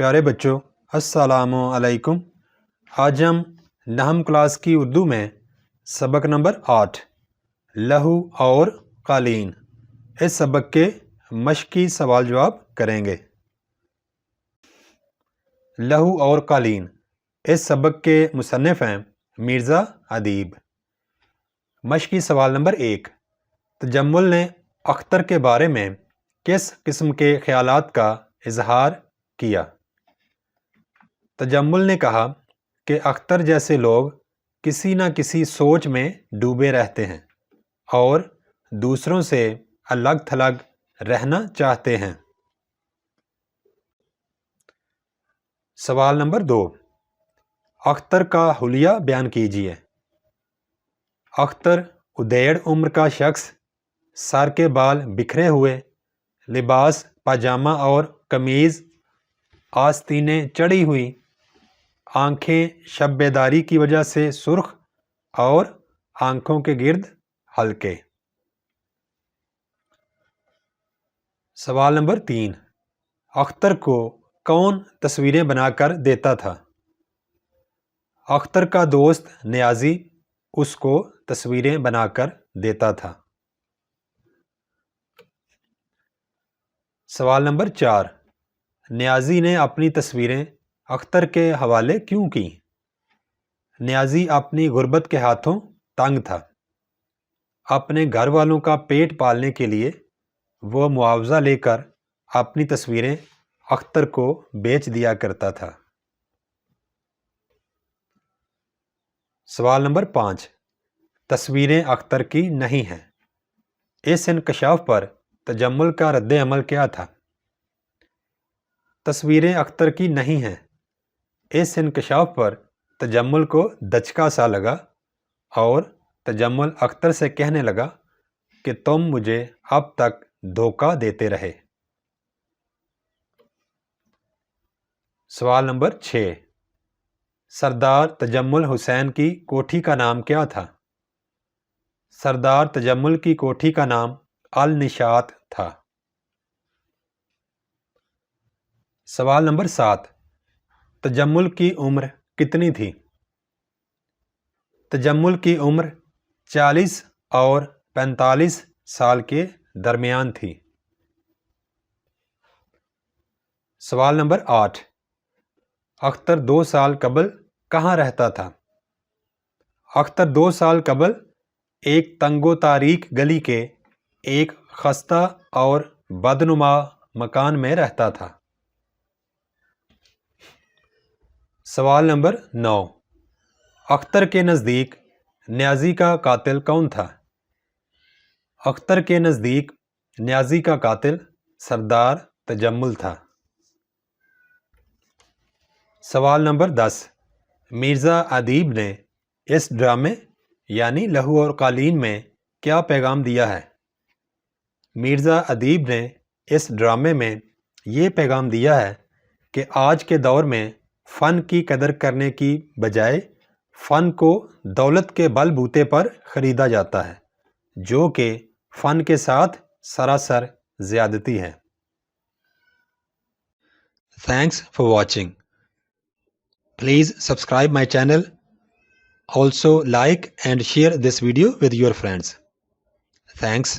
پیارے بچوں السلام علیکم۔ آج ہم نحم کلاس کی اردو میں سبق نمبر 8 لہو اور قالین اس سبق کے مشقی سوال جواب کریں گے۔ لہو اور قالین اس سبق کے مصنف ہیں مرزا ادیب۔ مشقی سوال نمبر 1، تجمل نے اختر کے بارے میں کس قسم کے خیالات کا اظہار کیا؟ تجمل نے کہا کہ اختر جیسے لوگ کسی نہ کسی سوچ میں ڈوبے رہتے ہیں اور دوسروں سے الگ تھلگ رہنا چاہتے ہیں۔ سوال نمبر 2، اختر کا حلیہ بیان کیجیے۔ اختر ادیڑ عمر کا شخص، سر کے بال بکھرے ہوئے، لباس پاجامہ اور قمیض آستینیں چڑھی ہوئی، آنکھیں شب بیداری کی وجہ سے سرخ اور آنکھوں کے گرد ہلکے۔ سوال نمبر 3، اختر کو کون تصویریں بنا کر دیتا تھا؟ اختر کا دوست نیازی اس کو تصویریں بنا کر دیتا تھا۔ سوال نمبر 4، نیازی نے اپنی تصویریں اختر کے حوالے کیوں کی؟ نیازی اپنی غربت کے ہاتھوں تنگ تھا۔ اپنے گھر والوں کا پیٹ پالنے کے لیے وہ معاوضہ لے کر اپنی تصویریں اختر کو بیچ دیا کرتا تھا۔ سوال نمبر 5، تصویریں اختر کی نہیں ہیں، اس انکشاف پر تجمل کا رد عمل کیا تھا؟ تصویریں اختر کی نہیں ہیں، اس انکشاف پر تجمل کو دھچکا سا لگا اور تجمل اختر سے کہنے لگا کہ تم مجھے اب تک دھوکہ دیتے رہے۔ سوال نمبر 6، سردار تجمل حسین کی کوٹھی کا نام کیا تھا؟ سردار تجمل کی کوٹھی کا نام النشاط تھا۔ سوال نمبر 7، تجمل کی عمر کتنی تھی؟ تجمل کی عمر 40 اور 45 سال کے درمیان تھی۔ سوال نمبر 8، اختر 2 سال قبل کہاں رہتا تھا؟ اختر 2 سال قبل ایک تنگ و تاریک گلی کے ایک خستہ اور بدنما مکان میں رہتا تھا۔ سوال نمبر 9، اختر کے نزدیک نیازی کا قاتل کون تھا؟ اختر کے نزدیک نیازی کا قاتل سردار تجمل تھا۔ سوال نمبر 10، مرزا ادیب نے اس ڈرامے یعنی لہو اور قالین میں کیا پیغام دیا ہے؟ مرزا ادیب نے اس ڈرامے میں یہ پیغام دیا ہے کہ آج کے دور میں فن کی قدر کرنے کی بجائے فن کو دولت کے بل بوتے پر خریدا جاتا ہے، جو کہ فن کے ساتھ سراسر زیادتی ہے۔ Thanks for watching. Please subscribe my channel. Also like and share this video with your friends. Thanks.